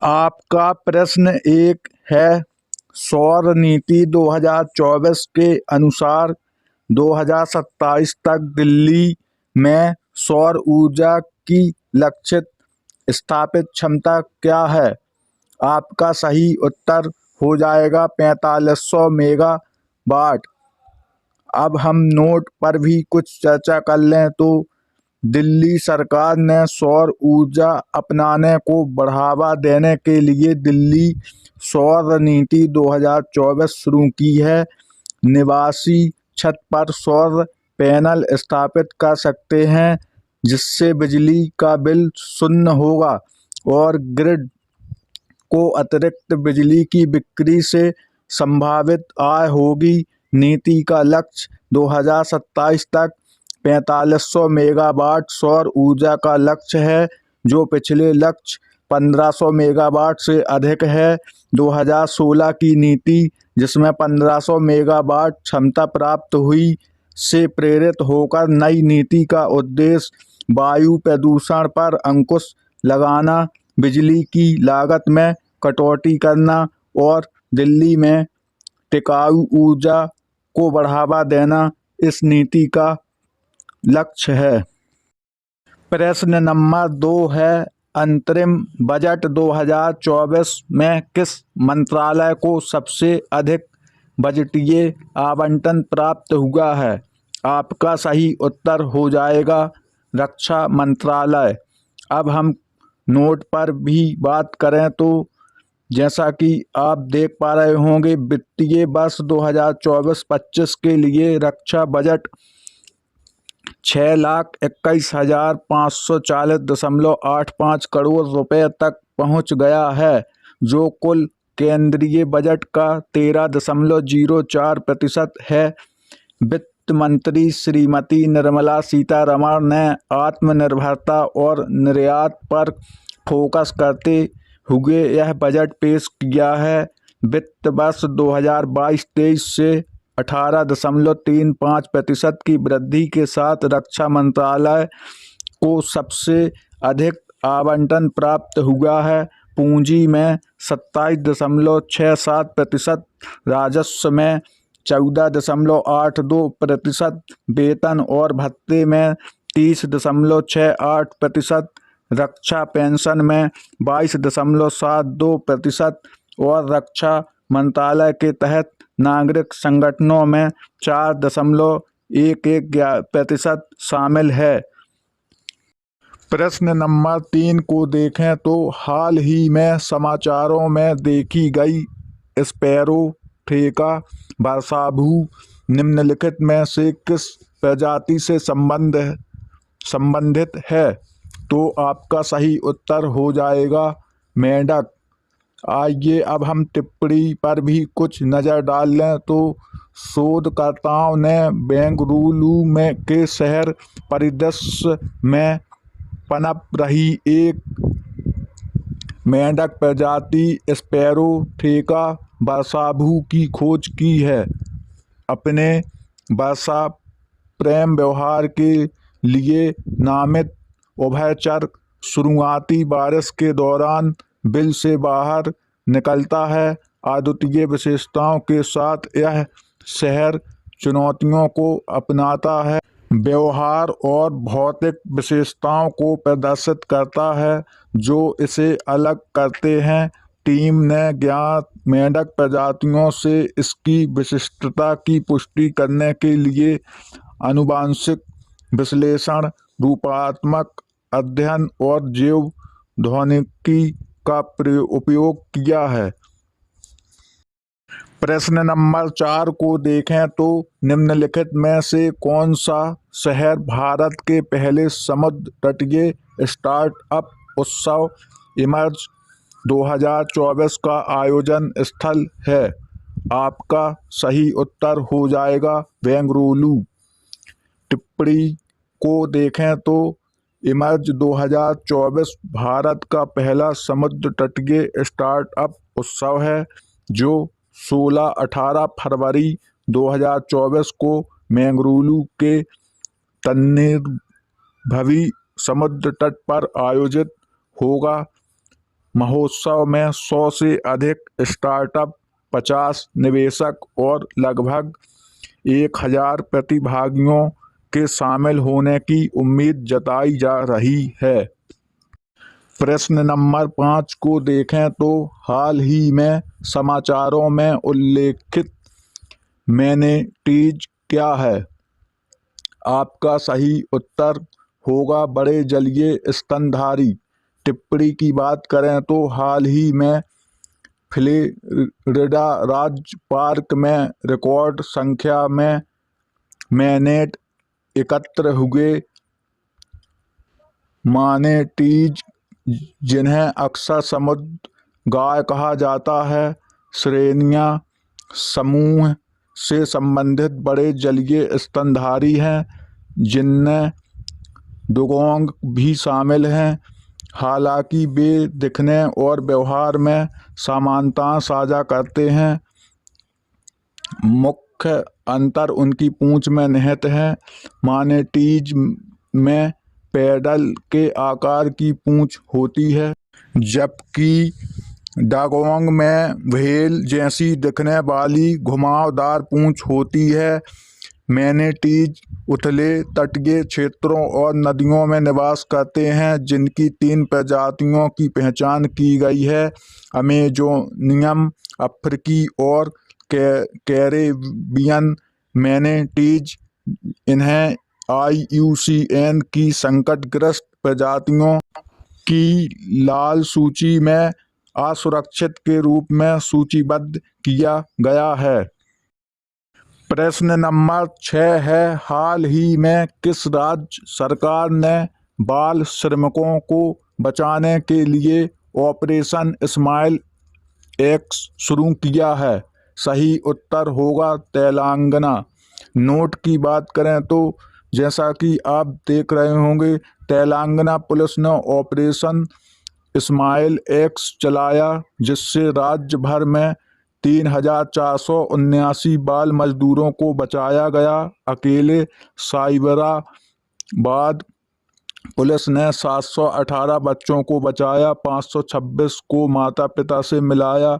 आपका प्रश्न एक है, सौर नीति 2024 के अनुसार 2027 तक दिल्ली में सौर ऊर्जा की लक्षित स्थापित क्षमता क्या है। आपका सही उत्तर हो जाएगा 4500 मेगावाट। अब हम नोट पर भी कुछ चर्चा कर लें तो दिल्ली सरकार ने सौर ऊर्जा अपनाने को बढ़ावा देने के लिए दिल्ली सौर नीति 2024 शुरू की है। निवासी छत पर सौर पैनल स्थापित कर सकते हैं जिससे बिजली का बिल शून्य होगा और ग्रिड को अतिरिक्त बिजली की बिक्री से संभावित आय होगी। नीति का लक्ष्य 2027 तक 4500 मेगावाट सौर ऊर्जा का लक्ष्य है, जो पिछले लक्ष्य 1500 मेगावाट से अधिक है। 2016 की नीति, जिसमें 1500 मेगावाट क्षमता प्राप्त हुई, से प्रेरित होकर नई नीति का उद्देश्य वायु प्रदूषण पर अंकुश लगाना, बिजली की लागत में कटौती करना और दिल्ली में टिकाऊ ऊर्जा को बढ़ावा देना इस नीति का लक्ष्य है। प्रश्न नंबर 2 है, अंतरिम बजट 2024 में किस मंत्रालय को सबसे अधिक बजटीय आवंटन प्राप्त हुआ है। आपका सही उत्तर हो जाएगा रक्षा मंत्रालय। अब हम नोट पर भी बात करें तो जैसा कि आप देख पा रहे होंगे, वित्तीय वर्ष 2024-25 के लिए रक्षा बजट 6,21,540.85 करोड़ रुपए तक पहुंच गया है, जो कुल केंद्रीय बजट का 13.04% है। वित्त मंत्री श्रीमती निर्मला सीतारमण ने आत्मनिर्भरता और निर्यात पर फोकस करते हुए यह बजट पेश किया है। वित्त वर्ष 2022-23 से 18.35% की वृद्धि के साथ रक्षा मंत्रालय को सबसे अधिक आवंटन प्राप्त हुआ है। पूंजी में 27.67%, राजस्व में 14.82%, वेतन और भत्ते में 30.68%, रक्षा पेंशन में 22.72% और रक्षा मंत्रालय के तहत नागरिक संगठनों में 4.11% शामिल है। प्रश्न नंबर 3 को देखें तो हाल ही में समाचारों में देखी गई स्पैरो ठेका वर्षाभू निम्नलिखित में से किस प्रजाति से संबंधित है। तो आपका सही उत्तर हो जाएगा मेंढक। आइए अब हम टिप्पणी पर भी कुछ नज़र डाल लें तो शोधकर्ताओं ने बेंगलुरु में के शहर परिदृश्य में पनप रही एक मेंढक प्रजाति स्पैरो ठेका वर्षाभू की खोज की है। अपने वर्षा प्रेम व्यवहार के लिए नामित उभयचर शुरुआती बारिश के दौरान बिल से बाहर निकलता है। अद्वितीय विशेषताओं के साथ यह शहर चुनौतियों को अपनाता है, व्यवहार और भौतिक विशेषताओं को प्रदर्शित करता है जो इसे अलग करते हैं। टीम ने ज्ञात मेंढक प्रजातियों से इसकी विशिष्टता की पुष्टि करने के लिए आनुवंशिक विश्लेषण, रूपात्मक अध्ययन और जैव ध्वनिकी का उपयोग किया है। प्रश्न नंबर 4 को देखें तो निम्नलिखित में से कौन सा शहर भारत के पहले समुद्र तटीय स्टार्टअप उत्सव इमर्ज 2024 का आयोजन स्थल है। आपका सही उत्तर हो जाएगा बेंगलुरु। टिप्पणी को देखें तो इमर्ज 2024 भारत का पहला समुद्र तटीय स्टार्टअप उत्सव है जो 16-18 फरवरी 2024 को बेंगलुरु के तन्नीर भवी समुद्र तट पर आयोजित होगा। महोत्सव में 100 से अधिक स्टार्टअप, 50 निवेशक और लगभग 1000 प्रतिभागियों के शामिल होने की उम्मीद जताई जा रही है। प्रश्न नंबर 5 को देखें तो हाल ही में समाचारों में उल्लेखित मैनेटीज क्या है? आपका सही उत्तर होगा बड़े जलीय स्तनधारी। टिप्पणी की बात करें तो हाल ही में फ्लोरिडा राज्य पार्क में रिकॉर्ड संख्या में मैनेट एकत्र हुए। मैनेटीज, जिन्हें अक्सर समुद्र गाय कहा जाता है, श्रेणियां समूह से संबंधित बड़े जलीय स्तनधारी हैं, जिनमें डुगोंग भी शामिल हैं। हालांकि वे दिखने और व्यवहार में समानताएं साझा करते हैं, मुख्य अंतर उनकी पूंछ में निहित है। मैनेटीज में पैडल के आकार की पूंछ होती है, जबकि डगोंग में व्हेल जैसी दिखने वाली घुमावदार पूंछ होती है। मैनेटीज उथले तटीय क्षेत्रों और नदियों में निवास करते हैं, जिनकी 3 प्रजातियों की पहचान की गई है: अमेजोनियन, अफ्रीकी और कैरेबियन मैनेटीज। इन्हें IUCN की संकटग्रस्त प्रजातियों की लाल सूची में असुरक्षित के रूप में सूचीबद्ध किया गया है। प्रश्न नंबर 6 है, हाल ही में किस राज्य सरकार ने बाल श्रमिकों को बचाने के लिए ऑपरेशन स्माइल एक्स शुरू किया है? सही उत्तर होगा तेलंगाना। नोट की बात करें तो जैसा कि आप देख रहे होंगे, तेलंगाना पुलिस ने ऑपरेशन स्माइल एक्स चलाया, जिससे राज्य भर में 3479 बाल मजदूरों को बचाया गया। अकेले साइबराबाद पुलिस ने 718 बच्चों को बचाया, 526 को माता पिता से मिलाया।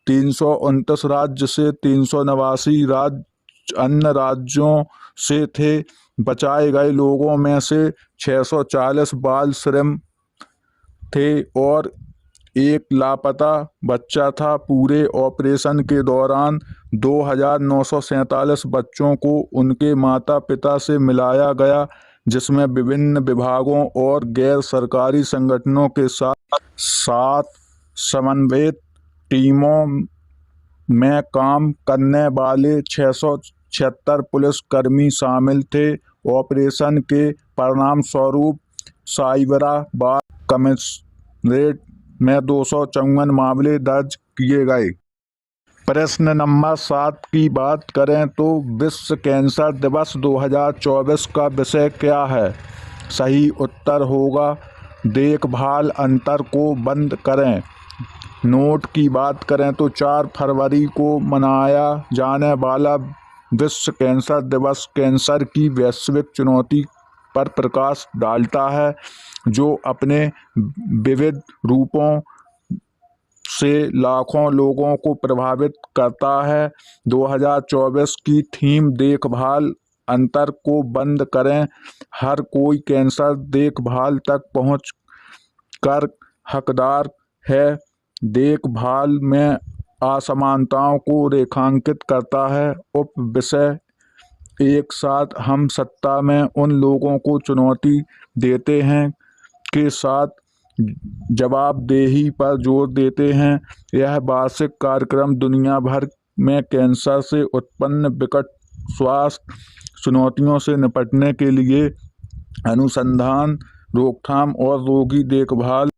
329 राज्य से 389 अन्य राज्यों से थे। बचाए गए लोगों में से 640 बाल श्रम थे और एक लापता बच्चा था। पूरे ऑपरेशन के दौरान 2947 बच्चों को उनके माता पिता से मिलाया गया, जिसमें विभिन्न विभागों और गैर सरकारी संगठनों के साथ समन्वित टीमों में काम करने वाले 676 पुलिसकर्मी शामिल थे। ऑपरेशन के परिणाम स्वरूप साइबराबाद कमिश्नरेट में 254 मामले दर्ज किए गए। प्रश्न नंबर 7 की बात करें तो विश्व कैंसर दिवस 2024 का विषय क्या है? सही उत्तर होगा देखभाल अंतर को बंद करें। नोट की बात करें तो 4 फरवरी को मनाया जाने वाला विश्व कैंसर दिवस कैंसर की वैश्विक चुनौती पर प्रकाश डालता है, जो अपने विविध रूपों से लाखों लोगों को प्रभावित करता है। 2024 की थीम देखभाल अंतर को बंद करें। हर कोई कैंसर देखभाल तक पहुंच कर हकदार है। देखभाल में असमानताओं को रेखांकित करता है। उप विषय एक साथ हम सत्ता में उन लोगों को चुनौती देते हैं के साथ जवाबदेही पर जोर देते हैं। यह वार्षिक कार्यक्रम दुनिया भर में कैंसर से उत्पन्न विकट स्वास्थ्य चुनौतियों से निपटने के लिए अनुसंधान, रोकथाम और रोगी देखभाल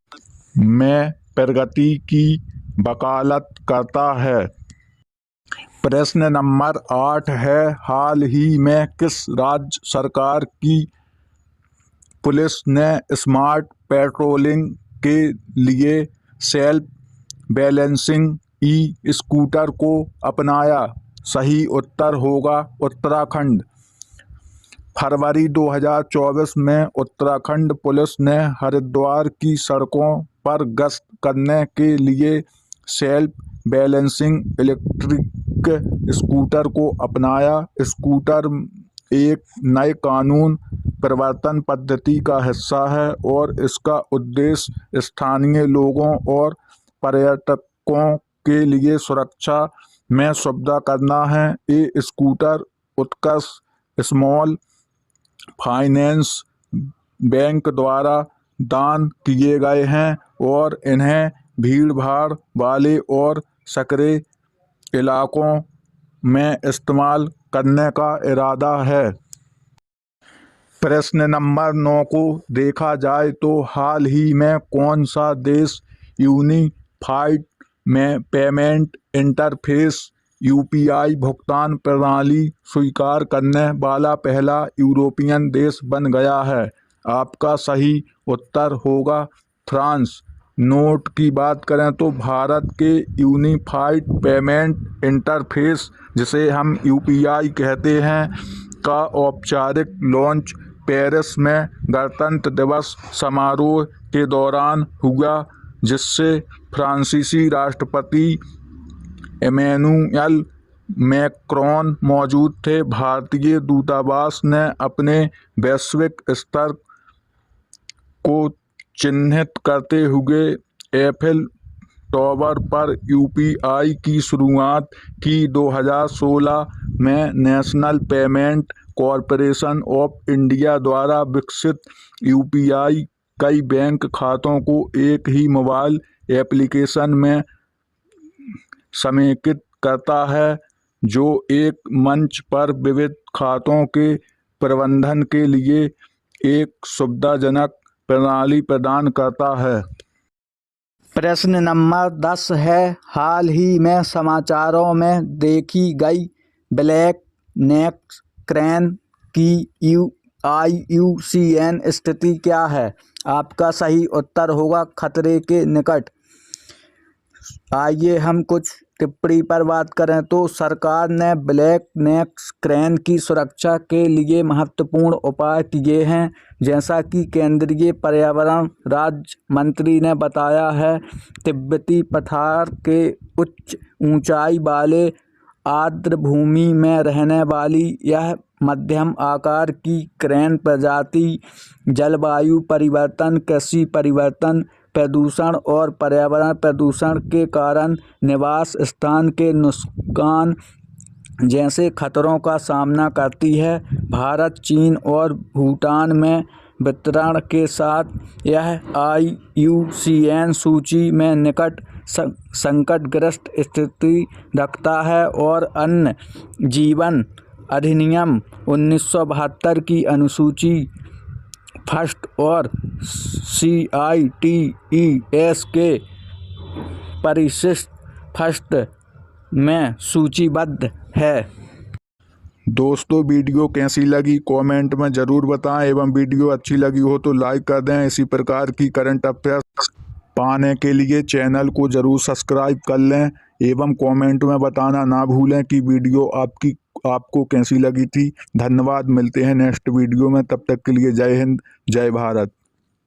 में प्रगति की वकालत करता है। प्रश्न नंबर 8 है, हाल ही में किस राज्य सरकार की पुलिस ने स्मार्ट पेट्रोलिंग के लिए सेल्फ बैलेंसिंग ई-स्कूटर को अपनाया? सही उत्तर होगा उत्तराखंड। फरवरी 2024 में उत्तराखंड पुलिस ने हरिद्वार की सड़कों पर गश्त करने के लिए सेल्फ बैलेंसिंग इलेक्ट्रिक स्कूटर को अपनाया। स्कूटर एक नए कानून प्रवर्तन पद्धति का हिस्सा है और इसका उद्देश्य स्थानीय लोगों और पर्यटकों के लिए सुरक्षा में सुविधा करना है। ये स्कूटर उत्कर्ष स्मॉल फाइनेंस बैंक द्वारा दान किए गए हैं और इन्हें भीड़ भाड़ वाले और सकरे इलाकों में इस्तेमाल करने का इरादा है। प्रश्न नंबर 9 को देखा जाए तो हाल ही में कौन सा देश यूनिफाइड पेमेंट इंटरफेस यूपीआई भुगतान प्रणाली स्वीकार करने वाला पहला यूरोपियन देश बन गया है? आपका सही उत्तर होगा फ्रांस। नोट की बात करें तो भारत के यूनिफाइड पेमेंट इंटरफेस, जिसे हम यूपीआई कहते हैं, का औपचारिक लॉन्च पेरिस में गणतंत्र दिवस समारोह के दौरान हुआ, जिससे फ्रांसीसी राष्ट्रपति इमैनुएल मैक्रोन मौजूद थे। भारतीय दूतावास ने अपने वैश्विक स्तर को चिन्हित करते हुए एफिल टावर पर यूपीआई की शुरुआत की। 2016 में national payment corporation of India द्वारा विकसित यूपीआई कई बैंक खातों को एक ही मोबाइल एप्लीकेशन में समेकित करता है, जो एक मंच पर विविध खातों के प्रबंधन के लिए एक सुविधाजनक प्रणाली प्रदान करता है। प्रश्न नंबर 10 है, हाल ही में समाचारों में देखी गई ब्लैक नेक क्रेन की IUCN स्थिति क्या है? आपका सही उत्तर होगा खतरे के निकट। आइए हम कुछ टिप्पणी पर बात करें तो सरकार ने ब्लैक नेक क्रेन की सुरक्षा के लिए महत्वपूर्ण उपाय किए हैं, जैसा कि केंद्रीय पर्यावरण राज्य मंत्री ने बताया है। तिब्बती पठार के उच्च ऊंचाई वाले आर्द्र भूमि में रहने वाली यह मध्यम आकार की क्रेन प्रजाति जलवायु परिवर्तन, कृषि परिवर्तन, प्रदूषण और पर्यावरण प्रदूषण के कारण निवास स्थान के नुकसान जैसे खतरों का सामना करती है। भारत, चीन और भूटान में वितरण के साथ यह IUCN सूची में निकट संकटग्रस्त स्थिति रखता है और अन्य जीवन अधिनियम 1972 की अनुसूची फर्स्ट और CITES के परिशिष्ट फर्स्ट में सूचीबद्ध है। दोस्तों, वीडियो कैसी लगी कमेंट में ज़रूर बताएं एवं वीडियो अच्छी लगी हो तो लाइक कर दें। इसी प्रकार की करंट अफेयर्स पाने के लिए चैनल को ज़रूर सब्सक्राइब कर लें एवं कमेंट में बताना ना भूलें कि वीडियो आपको कैसी लगी थी। धन्यवाद। मिलते हैं नेक्स्ट वीडियो में, तब तक के लिए जय हिंद, जय भारत।